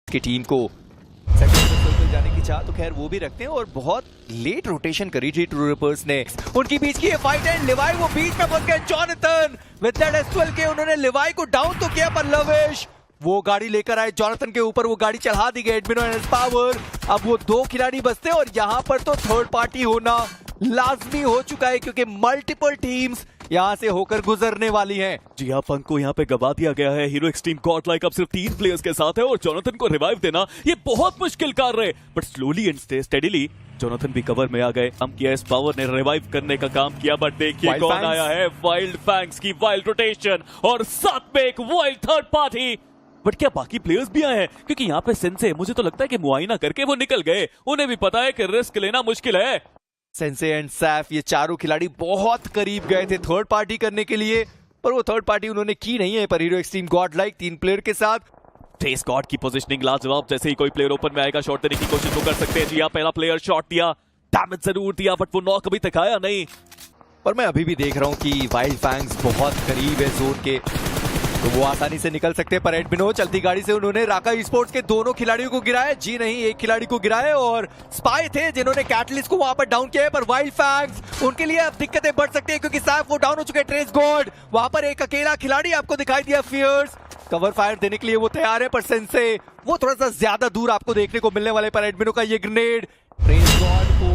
की टीम को सेकंड जाने की चाह तो खैर वो भी रखते हैं और बहुत लेट रोटेशन करी थी ट्रू रिपर्स ने। उनकी बीच की ये फाइट है, लिवाई वो बीच में फंस गए। जॉनथन विद दैट S12 के उन्होंने लिवाई को डाउन तो किया, पर लविश वो गाड़ी लेकर आए जॉनथन के ऊपर, वो गाड़ी चढ़ा दी गई एडमिनो एंड पावर। अब वो दो खिलाड़ी बचते हैं और यहाँ पर तो थर्ड पार्टी होना लाजमी हो चुका है क्योंकि मल्टीपल टीम्स यहाँ से होकर गुजरने वाली हैं। जी हाँ, पंक को यहाँ पे गवा दिया गया है। हीरो एक्सट्रीम गॉड लाइक अब सिर्फ 3 प्लेयर्स के साथ है और जॉनथन को रिवाइव देना ये बहुत मुश्किल कार्य है, but slowly and steadily Jonathan भी कवर में आ गए। हम किया इस पावर ने रिवाइव करने का काम किया, बट देखिए कौन आया है। वाइल्ड फैंग्स की वाइल्ड रोटेशन और साथ में एक वाइल्ड थर्ड पार्टी। बट क्या बाकी प्लेयर्स भी आए हैं? क्योंकि यहाँ पे सेंसे मुझे तो लगता है कि मुआयना करके वो निकल गए। उन्हें भी पता है कि रिस्क लेना मुश्किल है। सेंसे एंड सैफ ये चारों खिलाड़ी बहुत करीब गए थे थर्ड पार्टी करने के लिए, पर वो थर्ड पार्टी उन्होंने की नहीं है। पर hero extreme God like 3 player के साथ ट्रेस गॉड की पोजीशनिंग लाजवाब। जैसे ही कोई प्लेयर ओपन में आएगा शॉट देने की कोशिश वो कर सकते हैं। जी हाँ, पहला प्लेयर शॉट दिया, डैमेज जरूर दिया, बट वो नॉक अभी तक आया नहीं। पर मैं अभी भी देख रहा हूँ कि वाइल्ड फैंग्स बहुत करीब है जोन के, तो वो आसानी से निकल सकते हैं। पर एडमिनो चलती गाड़ी से उन्होंने राका स्पोर्ट्स के दोनों खिलाड़ियों को गिराया। जी नहीं, एक खिलाड़ी को गिराया और स्पाई थे जिन्होंने कैटलिस्ट को वहां पर डाउन किया है। पर वाइल्ड फैंग्स उनके लिए अब दिक्कतें बढ़ सकती है क्योंकि सैफ वो डाउन हो चुके हैं। ट्रेस गॉड वहां पर एक अकेला खिलाड़ी आपको दिखाई दिया। फियर्स कवर फायर देने के लिए वो तैयार है, पर सेंसे वो थोड़ा सा ज्यादा दूर आपको देखने को मिलने वाले। पर एडमिनो का ये ग्रेनेड ट्रेस गॉड को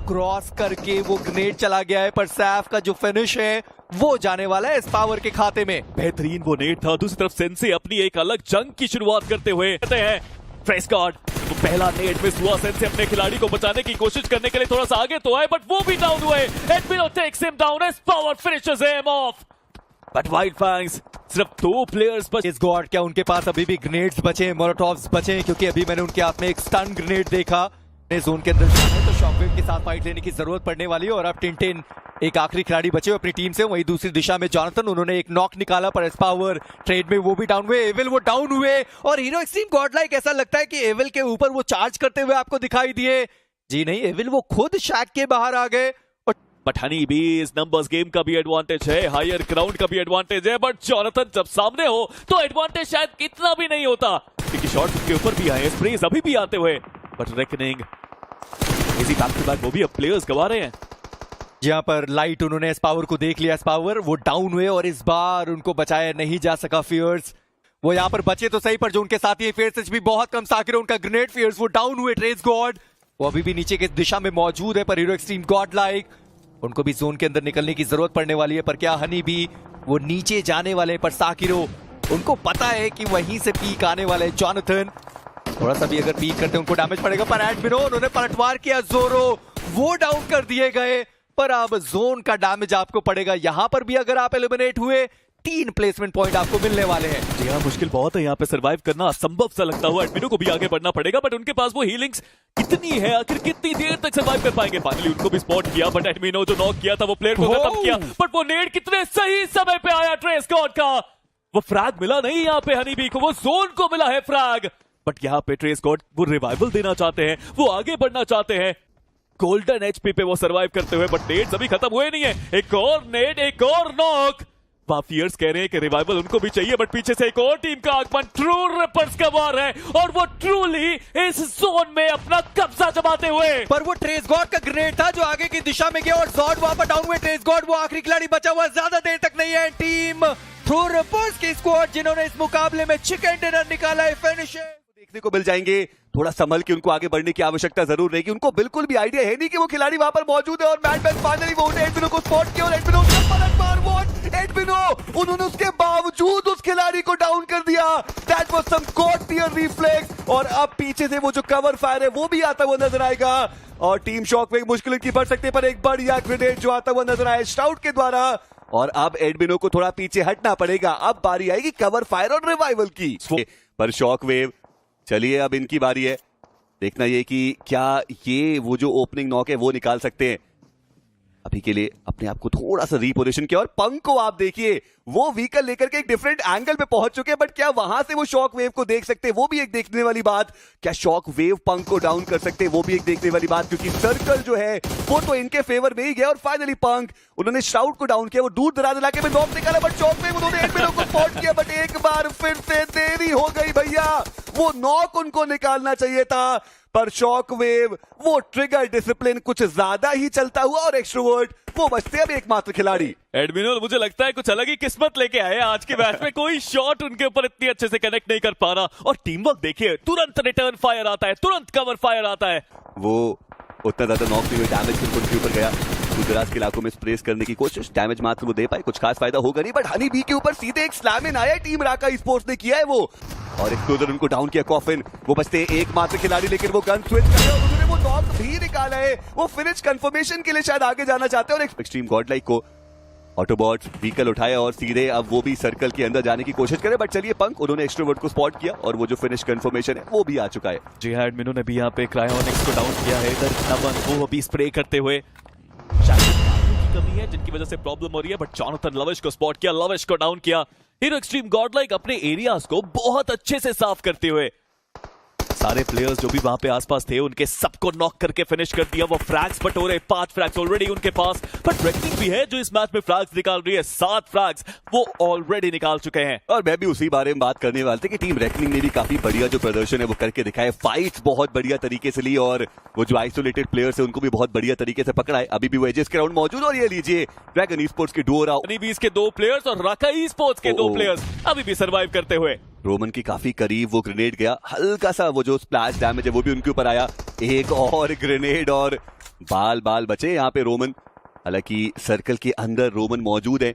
क्रॉस करके वो ग्रेनेड चला गया है, पर सैफ का जो फिनिश है वो जाने वाला है इस पावर के खाते में। बेहतरीन वो नेट था। दूसरी तरफ सेंसे अपनी एक अलग जंग की शुरुआत करते हुए कहते हैं ट्रेस गॉड तो पहला नेट मिस हुआ। सेंसे अपने खिलाड़ी को बचाने की कोशिश करने के लिए थोड़ा सा आगे तो आए, बट वो भी डाउन हुए। एडमिनो takes him down as power finishes him off. But wild fangs सिर्फ 2 प्लेयर्स बचे। इस गॉड क्या उनके पास अभी भी ग्रेनेड्स बचे हैं, मोलोटॉव्स बचे हैं? क्योंकि अभी मैंने उनके हाथ में एक स्टन ग्रेनेड देखा। जोन के अंदर जाना है तो शॉकवेव के साथ फाइट लेने की जरूरत पड़ने वाली है। और अब टिंटिन एक आखिरी खिलाड़ी बचे अपनी टीम से, वही दूसरी दिशा में जॉनथन उन्होंने एक नॉक निकाला, पर एस पावर ट्रेड में वो भी डाउन हुए। एविल वो डाउन हुए और हीरो एक्सट्रीम गॉड लाइक ऐसा लगता है कि एविल के ऊपर वो चार्ज करते हुए आपको दिखाई दिए। जी नहीं, एविल वो खुद शैक के बाहर आ गए। बट हनी भी इस नंबर्स गेम का भी एडवांटेज है, हायर ग्राउंड का भी एडवांटेज है, बट जॉनथन जब सामने हो तो एडवांटेज शायद इतना भी नहीं होता क्योंकि शॉट्स के ऊपर भी आए, स्प्रेज अभी भी आते हुए। बट रेकनिंग इसी बैक टू बैक वो भी अब प्लेयर्स गवा रहे हैं। जहां पर लाइट उन्होंने एस पावर को देख लिया, एस पावर वो डाउन हुए और इस बार उनको बचाया नहीं जा सका। फियर्स वो यहां पर बचे तो सही, पर जो उनके साथी फियर्स भी बहुत कम साकिर उनका ग्रेनेड। फियर्स वो डाउन हुए। ट्रेस गॉड वो अभी भी नीचे की दिशा में मौजूद है, पर हीरो एक्सट्रीम गॉड लाइक उनको भी जोन के अंदर निकलने की जरूरत पड़ने वाली है। पर क्या हनी भी वो नीचे जाने वाले, पर साकिरो उनको पता है कि वहीं से पीक आने वाले। जॉनथन थोड़ा सा भी अगर पीक करते उनको डैमेज पड़ेगा, पर एडमिनो उन्होंने पलटवार किया। जोरो वो डाउन कर दिए गए, पर अब जोन का डैमेज आपको पड़ेगा। यहां पर भी अगर आप एलिमिनेट हुए 3 प्लेसमेंट पॉइंट आपको मिलने वाले हैं। जी हाँ, मुश्किल बहुत है यहाँ पे सर्वाइव करना, असंभव सा लगता हुआ। एडमिनो को भी आगे बढ़ना पड़ेगा, बट उनके पास वो हीलिंग्स कितनी है, आखिर कितनी देर तक सर्वाइव कर पाएंगे? फाइनली उनको भी स्पॉट किया, बट एडमिनो जो नॉक किया था वो प्लेयर को खत्म किया, बट वो नेड कितने सही समय पे आया ट्रेस गॉड का। वो फ्रैग मिला नहीं यहाँ पे हनी बी को, वो जोन को मिला है फ्रैग। बट यहाँ पे ट्रेस गॉड वो रिवाइवल देना चाहते हैं, वो आगे बढ़ना चाहते हैं गोल्डन एचपी पे वो सर्वाइव करते हुए, बट नेड्स अभी खत्म हुए नहीं है। एक और नेड, एक और नॉक। फियर्स कह रहे हैं कि रिवाइवल उनको भी चाहिए, बट पीछे से एक और टीम का आगमन ट्रू रिपर्स का वार है और वो ट्रूली इस जोन में अपना कब्जा जमाते हुए। पर वो ट्रेस गॉड का ग्रेनेड था जो आगे की दिशा में गया और जॉड वहां पर डाउन हुए। ट्रेस गॉड वो आखिरी खिलाड़ी बचा हुआ, ज्यादा देर तक नहीं है। टीम ट्रू रिपर्स की स्क्वाड जिन्होंने इस मुकाबले में चिकन डिनर निकाला है, फिनिश देखने को मिल जाएंगे। थोड़ा संभल के उनको आगे बढ़ने की आवश्यकता जरूर रहेगी। उनको बिल्कुल भी आइडिया है नहीं कि वो खिलाड़ी वहां पर मौजूद है और मैडमैन फाइनली वो एडमिनो को स्पॉट किया और एडमिनो का पलटवार वॉट एडमिनो उन्होंने उसके बावजूद उस खिलाड़ी को डाउन कर दिया। That was some god tier reflex. और अब पीछे से वो जो कवर फायर है वो भी आता हुआ नजर आएगा और टीम शॉकवेव मुश्किल की बढ़ सकती है, पर एक बढ़िया ग्रेनेड जो आता हुआ नजर आया स्टाउट के द्वारा। और अब एडमिनो को थोड़ा पीछे हटना पड़ेगा। अब बारी आएगी कवर फायर और रिवाइवल की, पर शॉकवेव चलिए अब इनकी बारी है। देखना ये कि क्या ये वो जो ओपनिंग नॉक है वो निकाल सकते हैं। अभी के लिए अपने आप को थोड़ा सा रीपोजिशन किया और पंक को आप देखिए वो व्हीकल लेकर के एक डिफरेंट एंगल पे पहुंच चुके हैं, बट क्या वहां से वो शॉक वेव को देख सकते हैं? वो भी एक देखने वाली बात। क्या शॉक वेव पंक को डाउन कर सकते हैं? वो भी एक देखने वाली बात, क्योंकि सर्कल जो है वो तो इनके फेवर में ही गया। और फाइनली पंक उन्होंने शाउट को डाउन किया, वो दूर दराज इलाके में नॉक निकाला, बट शॉक वेव उन्होंने एडमिनो को स्पॉट किया, बट एक बार फिर से देरी हो गई भैया। वो नॉक उनको निकालना चाहिए था, पर शॉक वेव वो ट्रिगर डिसिप्लिन कुछ ज्यादा ही चलता हुआ और एक्सट्रोवर्ट वो बचते अब एकमात्र खिलाड़ी। एडमिनो मुझे लगता है कुछ अलग ही किस्मत लेके आए आज के मैच में। कोई शॉट उनके ऊपर इतनी अच्छे से कनेक्ट नहीं कर पा रहा, और टीम वर्क देखिए, तुरंत रिटर्न फायर आता है, तुरंत कवर फायर आता है। वो उतना ज्यादा नॉक नहीं हुए, डैमेज सिर्फ उनके ऊपर गया। दूरदराज के इलाकों में स्प्रेस करने की कोशिश, डैमेज मात्र वो दे पाए, कुछ खास फायदा होगा नहीं, बट हनी बी के ऊपर सीधे एक स्लैम इन आया, टीम राका स्पोर्ट्स ने किया है वो, और एक्सप्लोजर उनको डाउन किया। कॉफिन वो बचते एकमात्र खिलाड़ी, लेकिन वो गन स्विच कर और उन्होंने वो नॉक भी निकाला है। वो फिनिश कंफर्मेशन के लिए शायद आगे जाना चाहते हैं, और एक्सट्रीम गॉडलाइक को ऑटोबॉट्स व्हीकल उठाया और सीधे अब वो भी सर्कल के अंदर जाने की कोशिश करे, बट चलिए पंक उन्होंने एक्सट्रोवर्ट को स्पॉट किया और वो जो फिनिश कंफर्मेशन है वो भी आ चुका है। जी हाँ, एडमिनो ने भी यहाँ पे क्रायोनिक्स को डाउन किया है। इधर नमन वो अभी स्प्रे करते हुए, शायद की कमी है जिनकी वजह से प्रॉब्लम हो रही है, बट जॉनथन लविश को स्पॉट किया, लविश को डाउन किया। हीरो एक्सट्रीम गॉडलाइक अपने एरियाज को बहुत अच्छे से साफ करते हुए सारे प्लेयर्स जो भी वहां पे आसपास थे उनके सबको नॉक करके फिनिश कर दिया। वो फ्रैग्स बटोरे, 5 फ्रैग्स ऑलरेडी उनके पास, बट रेकनिंग भी है जो इस मैच में फ्रैग्स निकाल रही है। 7 फ्रैग्स वो ऑलरेडी निकाल चुके हैं। और मैं भी उसी बारे में बात करने वाले थे कि टीम रेकनिंग ने भी काफी बढ़िया जो प्रदर्शन है वो करके दिखाए, फाइट्स बहुत बढ़िया तरीके से ली, और वो जो आइसोलेटेड प्लेयर्स है उनको भी बहुत बढ़िया तरीके से पकड़ा है। अभी भी वो एजेस के राउंड मौजूद, और ये लीजिए ड्रैगन ई स्पोर्ट्स के डुओ बीस के 2 प्लेयर्स और राका ई स्पोर्ट्स के 2 प्लेयर्स अभी भी सर्वाइव करते हुए। रोमन की काफी करीब वो ग्रेनेड गया, हल्का सा वो जो स्प्लैश डैमेज है वो भी उनके ऊपर आया। एक और ग्रेनेड और बाल बचे यहाँ पे रोमन, हालांकि सर्कल के अंदर रोमन मौजूद है।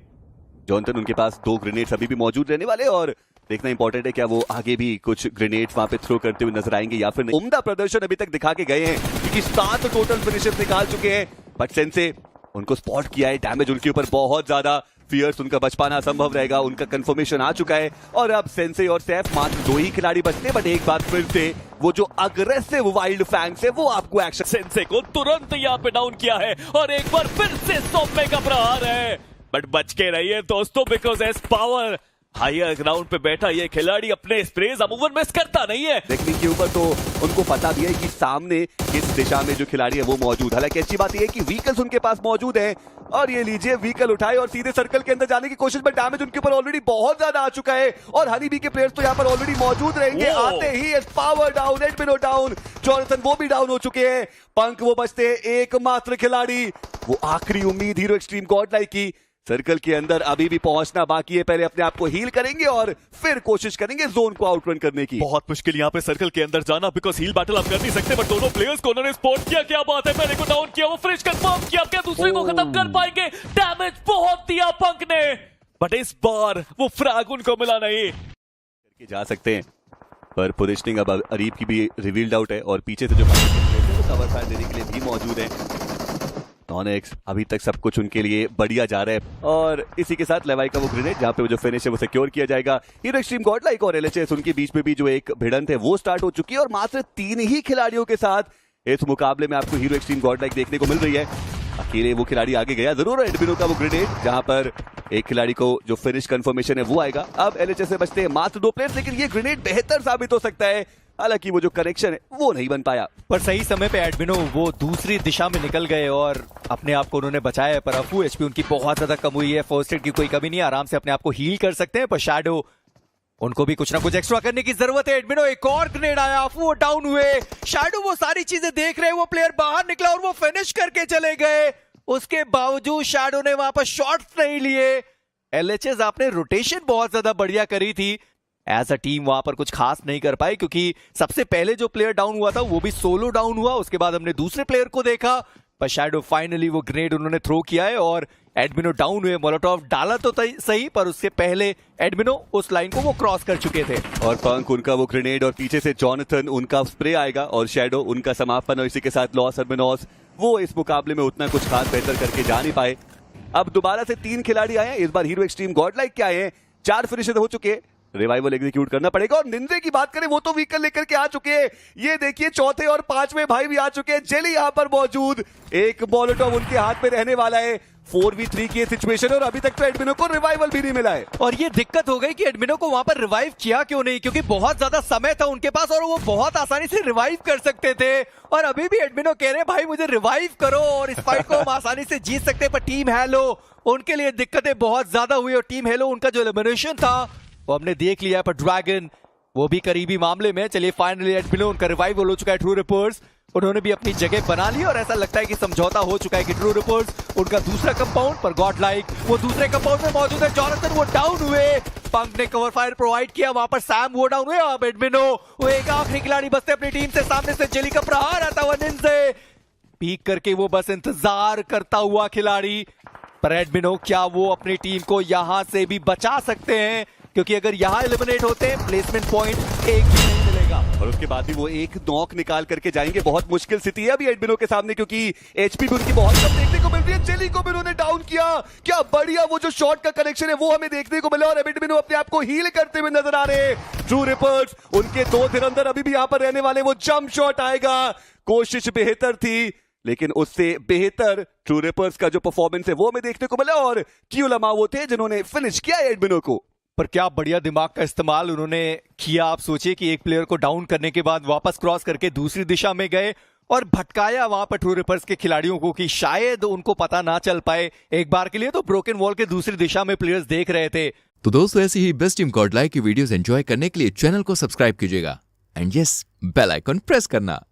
जॉनथन उनके पास 2 ग्रेनेड्स अभी भी मौजूद रहने वाले, और देखना इंपॉर्टेंट है क्या वो आगे भी कुछ ग्रेनेड्स वहां पे थ्रो करते हुए नजर आएंगे या फिर नहीं। उम्दा प्रदर्शन अभी तक दिखा के गए हैं क्योंकि 7 टोटल फिनिशेस निकाल चुके हैं, बट सेंसे उनको स्पॉट किया है। डैमेज उनके ऊपर बहुत ज्यादा, फियर्स उनका बच पाना असंभव रहेगा, उनका कंफर्मेशन आ चुका है, और अब सेंसे और सैफ मात्र 2 ही खिलाड़ी बचते हैं। बट एक बात फिर से, वो जो अग्रेसिव वाइल्ड फैंग्स है वो आपको एक्शन, सेंसे को तुरंत यहाँ पे डाउन किया है, और एक बार फिर से सौंपने का प्रहार है, बट बच के रहिए दोस्तों, because S power higher ground पे बैठा ये खिलाड़ी अपने स्प्रेज अमूमन मिस करता नहीं है। देखने के ऊपर तो उनको पता भी है कि सामने किस दिशा में जो खिलाड़ी है वो मौजूद। हालांकि अच्छी बात यह है कि व्हीकल्स उनके पास मौजूद है, और ये लीजिए व्हीकल उठाए और सीधे सर्कल के अंदर जाने की कोशिश, पर डैमेज उनके ऊपर ऑलरेडी बहुत ज्यादा आ चुका है, और हनी बी के प्लेयर्स तो यहाँ पर ऑलरेडी मौजूद रहेंगे। आते ही पावर डाउन, एडमिनो डाउन, जॉनथन वो भी डाउन हो चुके हैं। पंक वो बचते एकमात्र खिलाड़ी, वो आखिरी उम्मीद हीरो एक्सट्रीम गॉडलाइक की। सर्कल के अंदर अभी भी पहुंचना बाकी है, पहले अपने आप को हील करेंगे और फिर कोशिश करेंगे जोन को आउटरन करने की। बहुत मुश्किल यहाँ पे सर्कल के अंदर जाना, बिकॉज हील बैटल आप कर नहीं सकते, बट दोनों प्लेयर्स को उन्होंने स्पॉट किया। क्या बात है, पहले को डाउन किया, वो फिनिश कंफर्म किया, क्या दूसरे को खत्म कर पाएंगे? डैमेज बहुत दिया पंक ने, बट इस बार वो फ्रैग उनको मिला नहीं। करके जा सकते हैं, पर पोजिशनिंग अब अरीब की भी रिवील्ड आउट है, और पीछे से जो कवर फायर देने के लिए भी मौजूद है। नॉनेक्स अभी तक सब कुछ उनके लिए बढ़िया जा रहा है, और इसी के साथ लेवाई का वो ग्रेनेड जहां पे वो जो फिनिश है वो सिक्योर किया जाएगा। हीरो एक्सट्रीम गॉडलाइक और एलएचएस उनके बीच में भी जो एक भिड़ंत है वो स्टार्ट हो चुकी है, और मात्र 3 ही खिलाड़ियों के साथ इस मुकाबले में आपको हीरो एक्सट्रीम गॉडलाइक देखने को मिल रही है। अकेले वो खिलाड़ी आगे गया जरूर, एडमिनो का वो ग्रेनेड जहां पर एक खिलाड़ी को जो फिनिश कंफर्मेशन है वो आएगा। अब एलएचएस से बचते हैं मात्र 2 प्लेयर्स, लेकिन ये ग्रेनेड बेहतर साबित हो सकता है, हालांकि वो जो कनेक्शन है वो नहीं बन पाया। पर सही समय पे एडमिनो वो दूसरी दिशा में निकल गए और अपने आप को उन्होंने बचाया है। पर अफू एचपी उनकी बहुत ज्यादा कम हुई है, फर्स्ट एड की कोई कमी नहीं है, आराम से अपने आप को हील कर सकते हैं। पर शैडो उनको भी कुछ ना कुछ एक्स्ट्रा करने की जरूरत है। एडमिनो एक और ग्रेनेड आया, अफू वो डाउन हुए, शैडो वो सारी चीजें देख रहे हैं, वो प्लेयर बाहर निकला और वो फिनिश करके चले गए। उसके बावजूद शैडो ने वहां पर शॉट्स नहीं लिए। एलएचएस आपने रोटेशन बहुत ज्यादा बढ़िया करी थी, एज अ टीम वहां पर कुछ खास नहीं कर पाई, क्योंकि सबसे पहले जो प्लेयर डाउन हुआ था वो भी सोलो डाउन हुआ, उसके बाद हमने दूसरे प्लेयर को देखा। पर शैडो फाइनली वो ग्रेनेड उन्होंने थ्रो किया है और एडमिनो डाउन हुए। मोलोटॉव डाला तो सही, पर उससे पहले एडमिनो उस लाइन को वो क्रॉस कर चुके थे। और पंक उनका वो ग्रेनेड और पीछे से जॉनथन उनका स्प्रे आएगा, और शैडो उनका समापन, और इसी के साथ लॉस अर्मिनोस वो इस मुकाबले में उतना कुछ खास बेहतर करके जा नहीं पाए। अब दोबारा से 3 खिलाड़ी आए हैं, इस बार हीरो एक्सट्रीम गॉडलाइक के आए हैं, 4 फिनिशर हो चुके, रिवाइवल एग्जीक्यूट करना पड़ेगा। और निंजे की बात करें वो तो व्हीकल लेकर के आ चुके हैं, ये देखिए चौथे और 5वें भाई भी आ चुके हैं। जेली यहां पर मौजूद, एक मोलोटॉव उनके हाथ में रहने वाला है। 4v3 की सिचुएशन, और अभी तक तो एडमिनो को रिवाइवल भी नहीं मिला है। और ये दिक्कत हो गई कि एडमिनो को वहां पर रिवाइव किया क्यों नहीं, क्योंकि बहुत ज्यादा समय था उनके पास और वो बहुत आसानी से रिवाइव कर सकते थे। और अभी भी एडमिनो कह रहे हैं भाई मुझे रिवाइव करो और इस फाइट को हम आसानी से जीत सकते हैं। पर टीम हेलो उनके लिए दिक्कतें बहुत ज्यादा हुई, और टीम हेलो उनका जो एलिमिनेशन था वो हमने देख लिया। पर ड्रैगन वो भी करीबी मामले में। चलिए फाइनली एडमिनो उनका रिवाइवल हो चुका है। ट्रू रिपर्स उन्होंने भी अपनी जगह बना ली और ऐसा लगता है कि समझौता हो चुका है कि ट्रू रिपर्स उनका दूसरा कंपाउंड पर गॉड लाइक वो दूसरे कंपाउंड में मौजूद है। जॉनथन वो डाउन हुए, पंक ने कवर फायर प्रोवाइड किया, वहां पर सैम वो डाउन हुए। अब एडमिनो वो एक आखिरी खिलाड़ी बचते अपनी टीम से, सामने से जेली का प्रहार आता हुआ निन से पीक करके वो बस इंतजार करता हुआ खिलाड़ी। पर एडमिनो क्या वो अपनी टीम को यहां से भी बचा सकते हैं? क्योंकि अगर यहां एलिमिनेट होते हैं प्लेसमेंट पॉइंट एक भी नहीं मिलेगा और उसके बाद भी वो एक नॉक निकाल करके जाएंगे। बहुत मुश्किल स्थिति है अभी एडमिनो के सामने, क्योंकि एचपी भी उनकी बहुत कम देखने को मिल रही है। जेली को भी उन्होंने डाउन किया, क्या बढ़िया वो जो शॉट का कनेक्शन है वो हमें देखने को मिला और एडमिनो अपने आप को हील करते हुए नजर आ रहे हैं। ट्रू रिपर्स उनके 2 धुरंधर अभी भी यहां पर रहने वाले, वो जंप शॉट आएगा। कोशिश बेहतर थी लेकिन उससे बेहतर ट्रू रिपर्स का जो परफॉर्मेंस है वो हमें देखने को मिला और क्यूलमा वो थे जिन्होंने फिनिश किया एडमिनो को। पर क्या बढ़िया दिमाग का इस्तेमाल उन्होंने किया। आप सोचिए कि एक प्लेयर को डाउन करने के बाद वापस क्रॉस करके दूसरी दिशा में गए और भटकाया वहां पर ट्रू रिपर्स के खिलाड़ियों को कि शायद उनको पता ना चल पाए। एक बार के लिए तो ब्रोकन वॉल के दूसरी दिशा में प्लेयर्स देख रहे थे। तो दोस्तों ऐसी ही बेस्ट टीम गॉडलाइक की वीडियोस एंजॉय करने के लिए चैनल को सब्सक्राइब कीजिएगा and yes bell icon press करना।